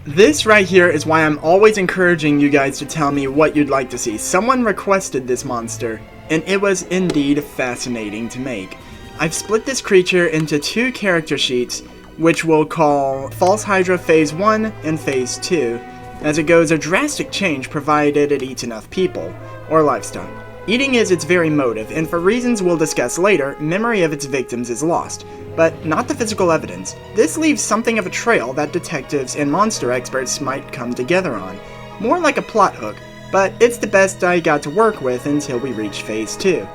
This right here is why I'm always encouraging you guys to tell me what you'd like to see. Someone requested this monster, and it was indeed fascinating to make. I've split this creature into 2 character sheets, which we'll call False Hydra Phase 1 and Phase 2, as it goes a drastic change provided it eats enough people, or livestock. Eating is its very motive, and for reasons we'll discuss later, memory of its victims is lost, but not the physical evidence. This leaves something of a trail that detectives and monster experts might come together on. More like a plot hook, but it's the best I got to work with until we reach Phase 2.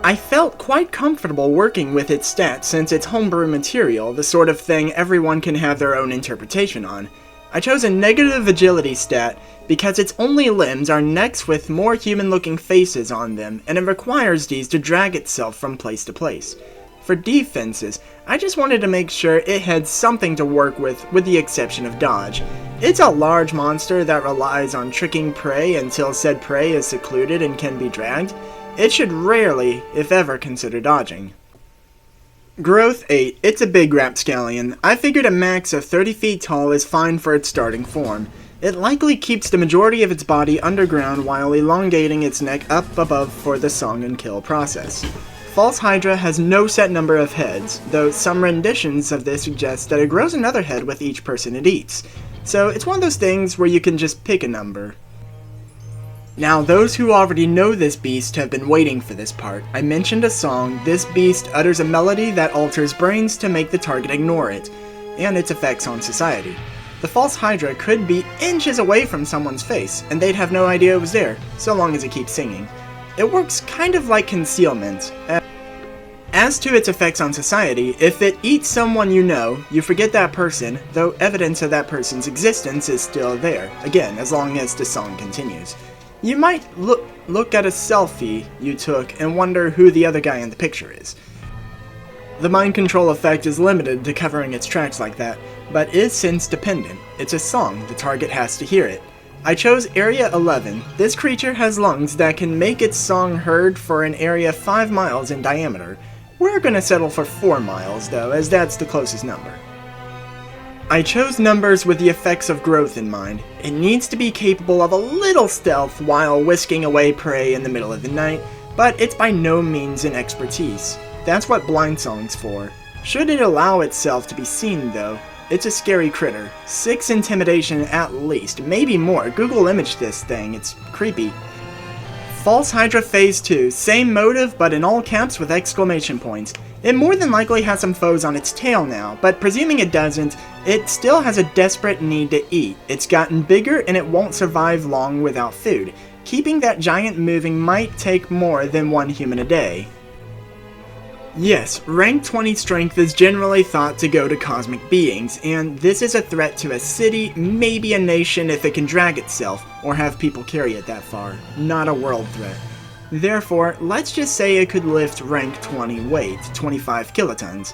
I felt quite comfortable working with its stats since it's homebrew material, the sort of thing everyone can have their own interpretation on. I chose a negative agility stat because its only limbs are necks with more human-looking faces on them, and it requires these to drag itself from place to place. For defenses, I just wanted to make sure it had something to work with the exception of dodge. It's a large monster that relies on tricking prey until said prey is secluded and can be dragged. It should rarely, if ever, consider dodging. Growth 8, it's a big rapscallion. I figured a max of 30 feet tall is fine for its starting form. It likely keeps the majority of its body underground while elongating its neck up above for the song and kill process. False Hydra has no set number of heads, though some renditions of this suggest that it grows another head with each person it eats. So it's one of those things where you can just pick a number. Now, those who already know this beast have been waiting for this part. I mentioned a song. This beast utters a melody that alters brains to make the target ignore it, and its effects on society. The False Hydra could be inches away from someone's face, and they'd have no idea it was there, so long as it keeps singing. It works kind of like concealment. As to its effects on society, if it eats someone you know, you forget that person, though evidence of that person's existence is still there, again, as long as the song continues. You might look at a selfie you took and wonder who the other guy in the picture is. The mind control effect is limited to covering its tracks like that, but is sense dependent. It's a song, the target has to hear it. I chose Area 11. This creature has lungs that can make its song heard for an area 5 miles in diameter. We're gonna settle for 4 miles though, as that's the closest number. I chose numbers with the effects of growth in mind. It needs to be capable of a little stealth while whisking away prey in the middle of the night, but it's by no means an expertise. That's what Blindsong's for. Should it allow itself to be seen though, it's a scary critter. 6 intimidation at least, maybe more. Google image this thing, it's creepy. False Hydra Phase 2, same motive but in all caps with exclamation points. It more than likely has some foes on its tail now, but presuming it doesn't, it still has a desperate need to eat. It's gotten bigger and it won't survive long without food. Keeping that giant moving might take more than 1 human a day. Yes, rank 20 strength is generally thought to go to cosmic beings, and this is a threat to a city, maybe a nation if it can drag itself, or have people carry it that far, not a world threat. Therefore, let's just say it could lift rank 20 weight, 25 kilotons.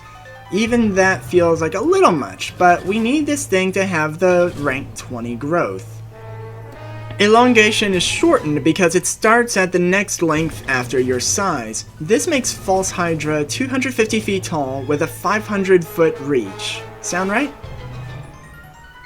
Even that feels like a little much, but we need this thing to have the rank 20 growth. Elongation is shortened because it starts at the next length after your size. This makes False Hydra 250 feet tall with a 500 foot reach. Sound right?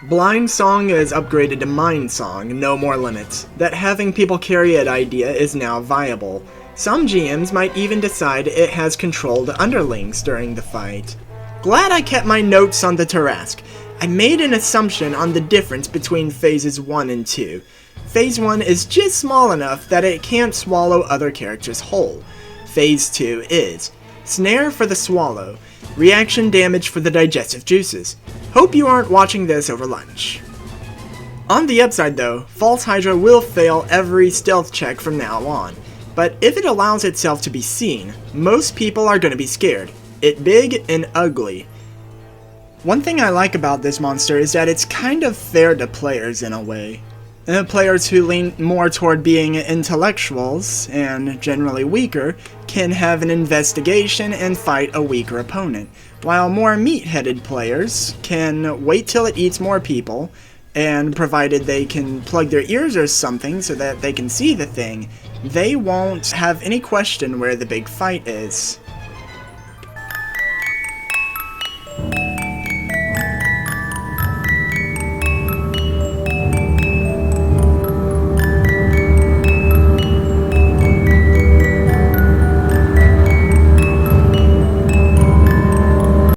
Blindsong is upgraded to Mindsong, no more limits. That having people carry it idea is now viable. Some GMs might even decide it has controlled underlings during the fight. Glad I kept my notes on the Tarask. I made an assumption on the difference between phases 1 and 2. Phase 1 is just small enough that it can't swallow other characters whole. Phase 2 is Snare for the swallow, reaction damage for the digestive juices. Hope you aren't watching this over lunch. On the upside though, False Hydra will fail every stealth check from now on, but if it allows itself to be seen, most people are going to be scared. It's big and ugly. One thing I like about this monster is that it's kind of fair to players in a way. Players who lean more toward being intellectuals, and generally weaker, can have an investigation and fight a weaker opponent, while more meat-headed players can wait till it eats more people, and provided they can plug their ears or something so that they can see the thing, they won't have any question where the big fight is.